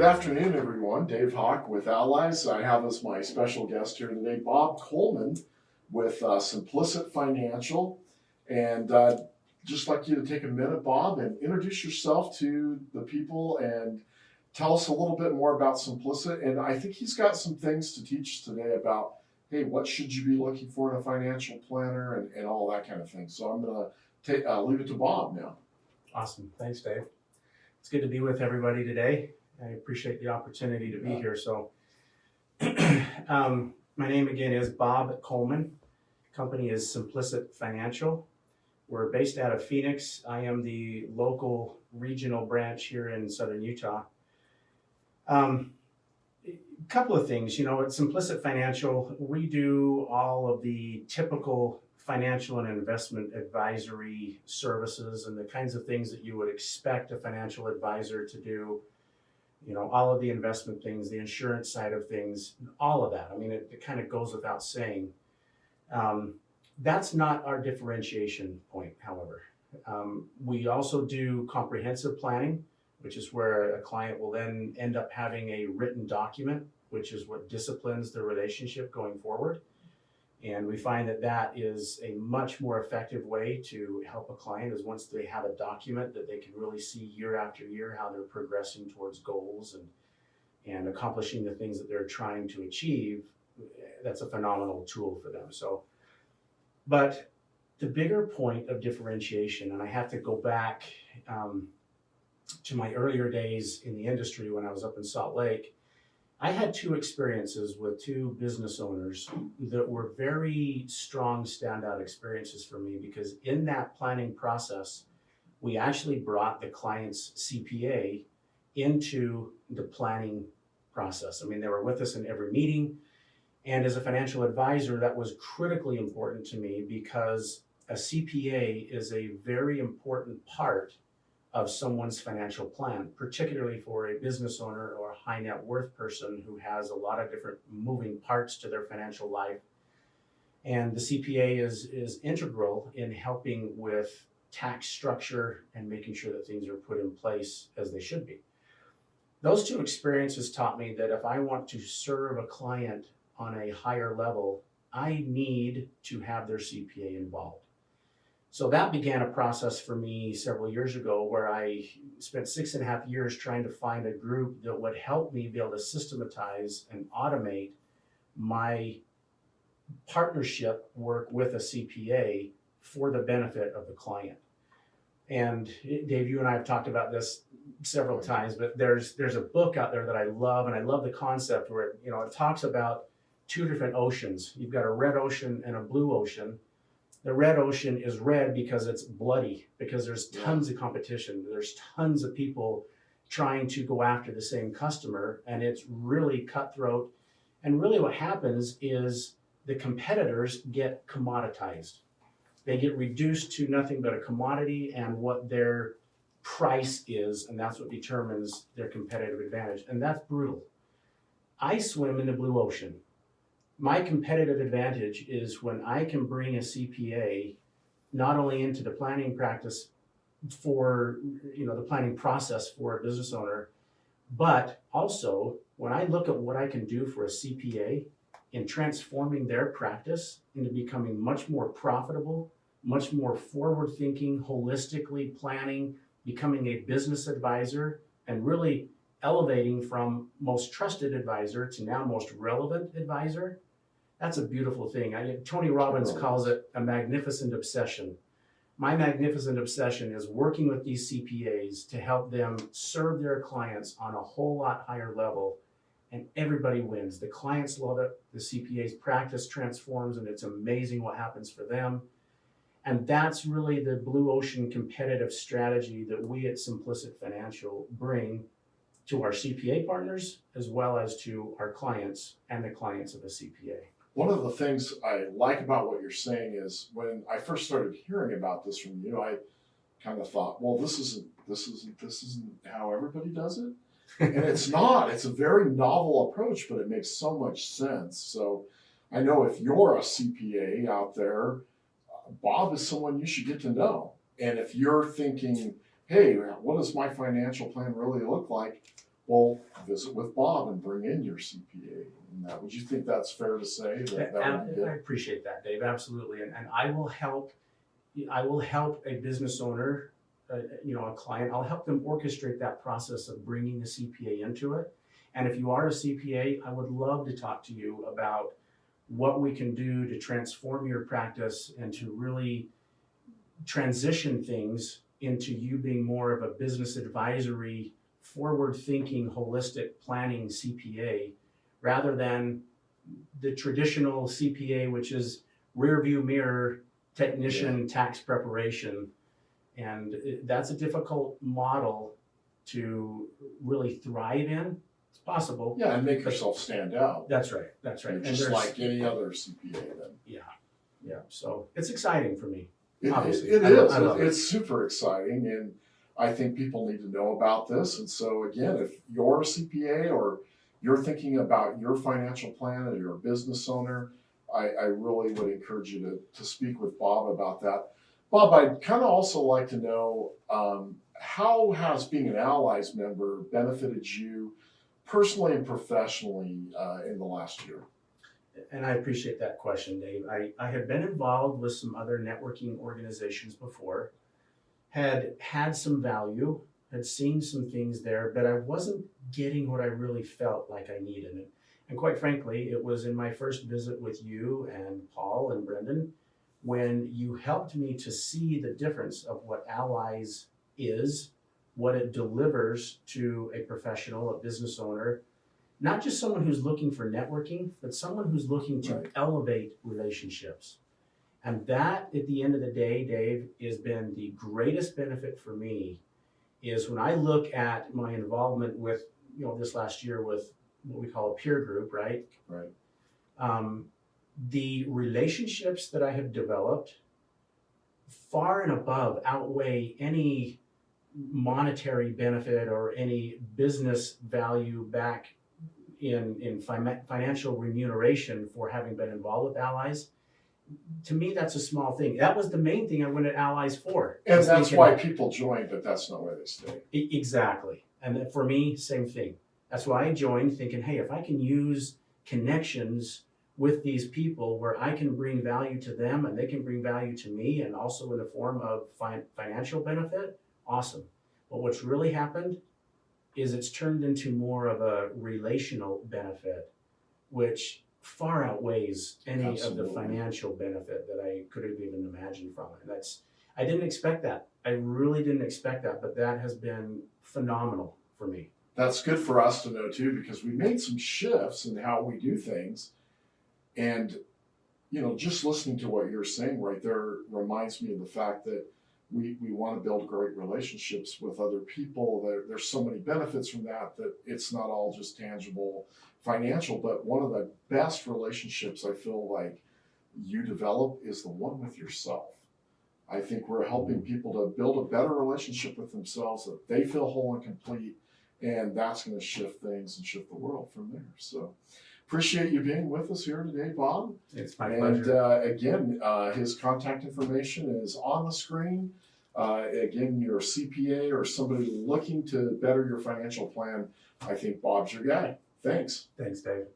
Good afternoon, everyone. Dave Hawk with Allies. I have as my special guest here today, Bob Coleman with Simplicit Financial. And just like you to take a minute, Bob, and introduce yourself to the people and tell us a little bit more about Simplicit. And I think he's got some things to teach us today about, hey, what should you be looking for in a financial planner and all that kind of thing. So I'm going to leave it to Bob now. Awesome. Thanks, Dave. It's good to be with everybody today. I appreciate the opportunity to be here. So my name again is Bob Coleman. Company is Simplicit Financial. We're based out of Phoenix. I am the local regional branch here in Southern Utah. A couple of things, at Simplicit Financial, we do all of the typical financial and investment advisory services and the kinds of things that you would expect a financial advisor to do. All of the investment things, the insurance side of things, all of that. I mean, it kind of goes without saying. That's not our differentiation point, however. We also do comprehensive planning, which is where a client will then end up having a written document, which is what disciplines the relationship going forward. And we find that that is a much more effective way to help a client is once they have a document that they can really see year after year how they're progressing towards goals and accomplishing the things that they're trying to achieve. That's a phenomenal tool for them. But the bigger point of differentiation, and I have to go back to my earlier days in the industry when I was up in Salt Lake. I had two experiences with two business owners that were very strong standout experiences for me because in that planning process, we actually brought the client's CPA into the planning process. I mean, they were with us in every meeting. And as a financial advisor, that was critically important to me because a CPA is a very important part of someone's financial plan, particularly for a business owner or a high net worth person who has a lot of different moving parts to their financial life. And the CPA is integral in helping with tax structure and making sure that things are put in place as they should be. Those two experiences taught me that if I want to serve a client on a higher level, I need to have their CPA involved. So that began a process for me several years ago where I spent 6.5 years trying to find a group that would help me be able to systematize and automate my partnership work with a CPA for the benefit of the client. And Dave, you and I have talked about this several times, but there's a book out there that I love, and I love the concept where it talks about two different oceans. You've got a red ocean and a blue ocean. The red ocean is red because it's bloody, because there's tons of competition. There's tons of people trying to go after the same customer, and it's really cutthroat. And really what happens is the competitors get commoditized. They get reduced to nothing but a commodity and what their price is, and that's what determines their competitive advantage. And that's brutal. I swim in the blue ocean. My competitive advantage is when I can bring a CPA not only into the planning practice for, the planning process for a business owner, but also when I look at what I can do for a CPA in transforming their practice into becoming much more profitable, much more forward-thinking, holistically planning, becoming a business advisor, and really elevating from most trusted advisor to now most relevant advisor. That's a beautiful thing. Tony Robbins calls it a magnificent obsession. My magnificent obsession is working with these CPAs to help them serve their clients on a whole lot higher level, and everybody wins. The clients love it, the CPA's practice transforms, and it's amazing what happens for them. And that's really the blue ocean competitive strategy that we at Simplicit Financial bring to our CPA partners, as well as to our clients and the clients of a CPA. One of the things I like about what you're saying is when I first started hearing about this from you, I kind of thought, well, this isn't how everybody does it. And it's not. It's a very novel approach, but it makes so much sense. So I know if you're a CPA out there, Bob is someone you should get to know. And if you're thinking, hey, what does my financial plan really look like? well, visit with Bob and bring in your CPA. And that, would you think that's fair to say that that would be I good? appreciate that, Dave, absolutely, and I will help a business owner, a client, I'll help them orchestrate that process of bringing a CPA into it. And if you are a CPA, I would love to talk to you about what we can do to transform your practice and to really transition things into you being more of a business advisory, forward-thinking, holistic planning CPA, rather than the traditional CPA, which is rear view mirror technician tax preparation. And that's a difficult model to really thrive in. It's possible. Yeah, and make yourself stand out. That's right. That's right. You're And just like any other CPA then. yeah. So it's exciting for me. It Obviously. is. I love it. It's super exciting, and I think people need to know about this. And so, again, if you're a CPA or you're thinking about your financial plan or you're a business owner, I really would encourage you to speak with Bob about that. Bob, I'd kind of also like to know how has being an Allies member benefited you personally and professionally in the last year? And I appreciate that question, Dave. I had been involved with some other networking organizations before, had some value, had seen some things there, but I wasn't getting what I really felt like I needed. And quite frankly, it was in my first visit with you and Paul and Brendan when you helped me to see the difference of what Allies is, what it delivers to a professional, a business owner, not just someone who's looking for networking, but someone who's looking to Right. elevate relationships. And that, at the end of the day, Dave, has been the greatest benefit for me is when I look at my involvement with, this last year with what we call a peer group, right? Right. The relationships that I have developed far and above outweigh any monetary benefit or any business value back in financial remuneration for having been involved with Allies. To me, that's a small thing. That was the main thing I went to Allies for. And was that's thinking- why people join, but that's not why they stay. Exactly. And then for me, same thing. That's why I joined thinking, hey, if I can use connections with these people where I can bring value to them and they can bring value to me and also in the form of financial benefit, awesome. But what's really happened is it's turned into more of a relational benefit, which far outweighs any of Absolutely. the financial benefit that I could have even imagined from it. I didn't expect that. I really didn't expect that, but that has been phenomenal for me. That's good for us to know too, because we made some shifts in how we do things. And, just listening to what you're saying right there reminds me of the fact that we want to build great relationships with other people. There's so many benefits from that it's not all just tangible financial, but one of the best relationships I feel like you develop is the one with yourself. I think we're helping people to build a better relationship with themselves that they feel whole and complete, and that's going to shift things and shift the world from there. So appreciate you being with us here today, Bob. It's my And pleasure. again, his contact information is on the screen. Again, you're a CPA or somebody looking to better your financial plan, I think Bob's your guy. Thanks. Thanks, Dave.